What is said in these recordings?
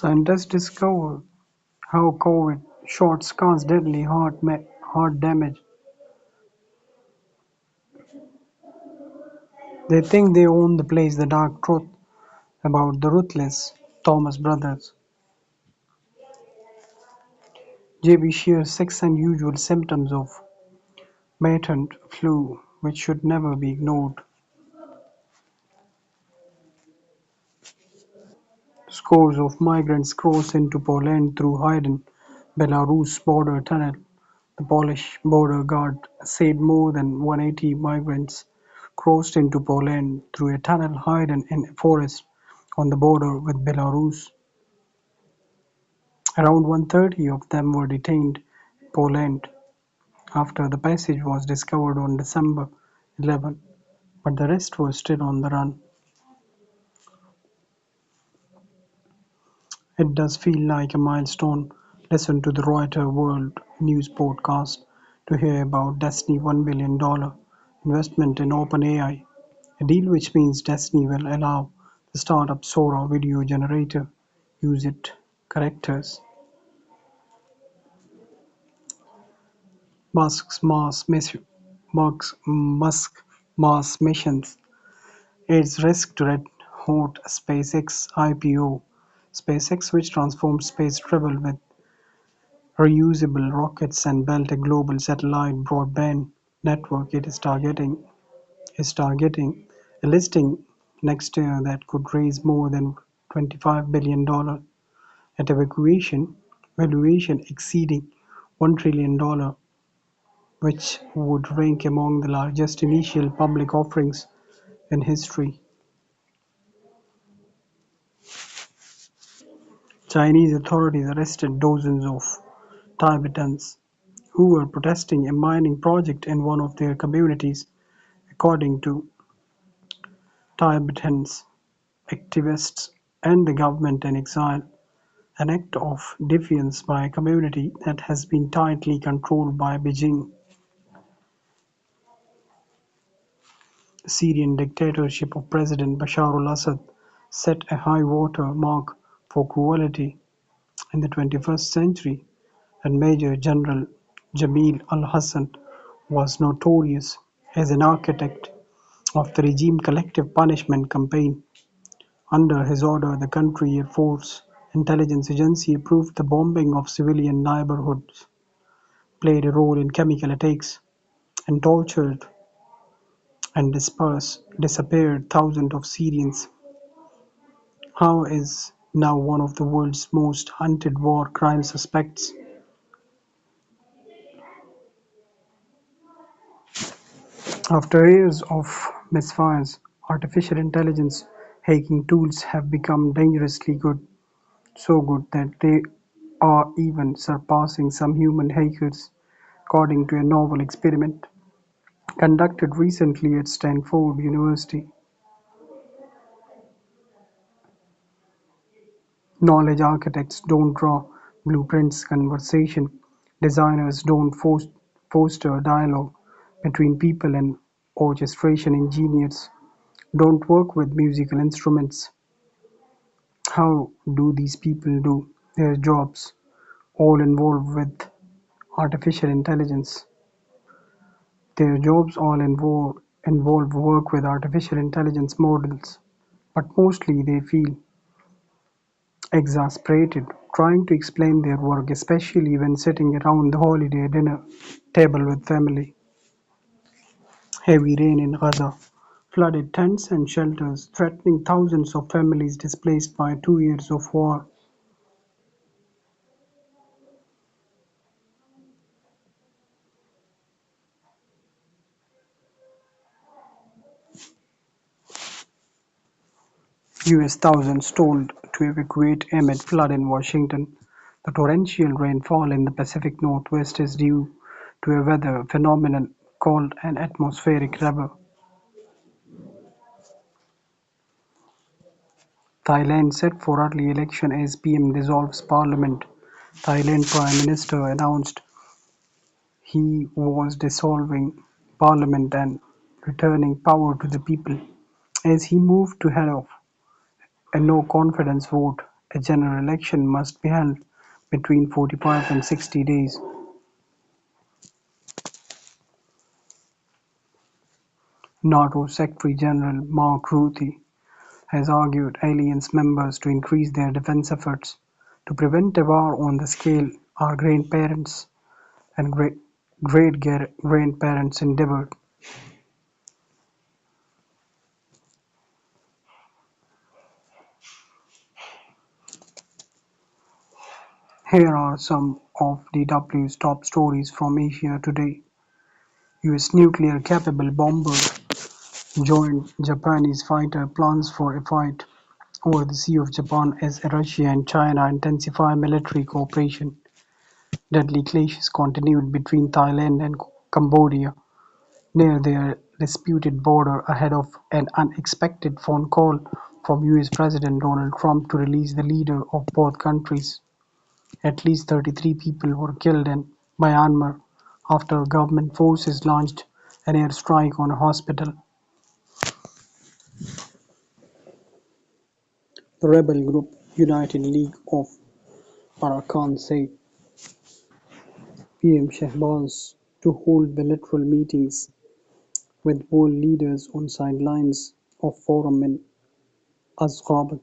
Scientists discovered how COVID shots cause deadly heart damage. They think they own the place. The dark truth about the ruthless Thomas brothers. JB shares six unusual symptoms of latent flu which should never be ignored. Scores of migrants crossed into Poland through hidden Belarus border tunnel. The Polish border guard said more than 180 migrants crossed into Poland through a tunnel hidden in a forest on the border with Belarus. Around 130 of them were detained in Poland after the passage was discovered on December 11, but the rest were still on the run. It does feel like a milestone. Listen to the Reuters World News podcast to hear about Destiny $1 billion investment in OpenAI, a deal which means Destiny will allow the startup Sora video generator use its characters. Musk's Mars mission, Musk Mars missions adds risk to red hot SpaceX IPO. SpaceX, which transforms space travel with reusable rockets and built a global satellite broadband network, it is targeting a listing next year that could raise more than $25 billion at a valuation exceeding $1 trillion, which would rank among the largest initial public offerings in history. Chinese authorities arrested dozens of Tibetans who were protesting a mining project in one of their communities, according to Tibetan activists and the government in exile, an act of defiance by a community that has been tightly controlled by Beijing. The Syrian dictatorship of President Bashar al-Assad set a high-water mark for cruelty in the 21st century, and Major General Jamil al-Hassan was notorious as an architect of the regime's collective punishment campaign. Under his order, the country's Air Force intelligence agency approved the bombing of civilian neighborhoods, played a role in chemical attacks, and tortured and disappeared thousands of Syrians. How is now one of the world's most hunted war crime suspects. After years of misfires, artificial intelligence hacking tools have become dangerously good, so good that they are even surpassing some human hackers, according to a novel experiment conducted recently at Stanford University. Knowledge architects don't draw blueprints, conversation designers don't foster dialogue between people, and orchestration engineers don't work with musical instruments. How do these people do their jobs, all involved with artificial intelligence? Their jobs all involve work with artificial intelligence models, but mostly they feel exasperated trying to explain their work, especially when sitting around the holiday dinner table with family. Heavy rain in Gaza flooded tents and shelters, threatening thousands of families displaced by 2 years of war. US thousands told to evacuate amid flood in Washington. The torrential rainfall in the Pacific Northwest is due to a weather phenomenon called an atmospheric rubber. Thailand set for early election as PM dissolves parliament. Thailand Prime Minister announced he was dissolving parliament and returning power to the people as he moved to head off a no confidence vote a general election must be held between 45 and 60 days. NATO Secretary-General Mark Rutte has argued alliance members to increase their defense efforts to prevent a war on the scale our grandparents and great-grandparents endeavored. Here are some of DW's top stories from Asia today. US nuclear-capable bomber joined Japanese fighter plans for a fight over the Sea of Japan as Russia and China intensify military cooperation. Deadly clashes continued between Thailand and Cambodia near their disputed border ahead of an unexpected phone call from US President Donald Trump to release the leader of both countries. At least 33 people were killed in Myanmar after government forces launched an airstrike on a hospital. The rebel group United League of Arakan said PM Shehbaz to hold bilateral meetings with world leaders on sidelines of forum in Ashgabat.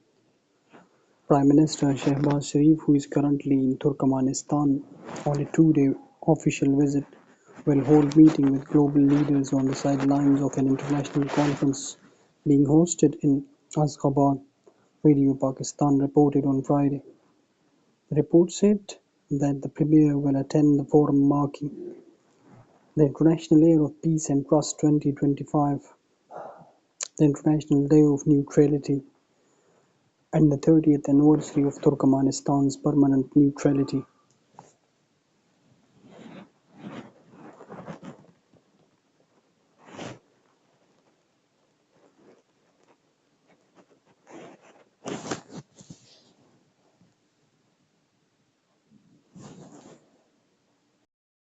Prime Minister Shehbaz Sharif, who is currently in Turkmenistan on a two-day official visit, will hold meetings with global leaders on the sidelines of an international conference being hosted in Ashgabat, Radio Pakistan reported on Friday. The report said that the premier will attend the forum marking the International Year of Peace and Trust 2025, the International Day of Neutrality, and the 30th anniversary of Turkmenistan's permanent neutrality.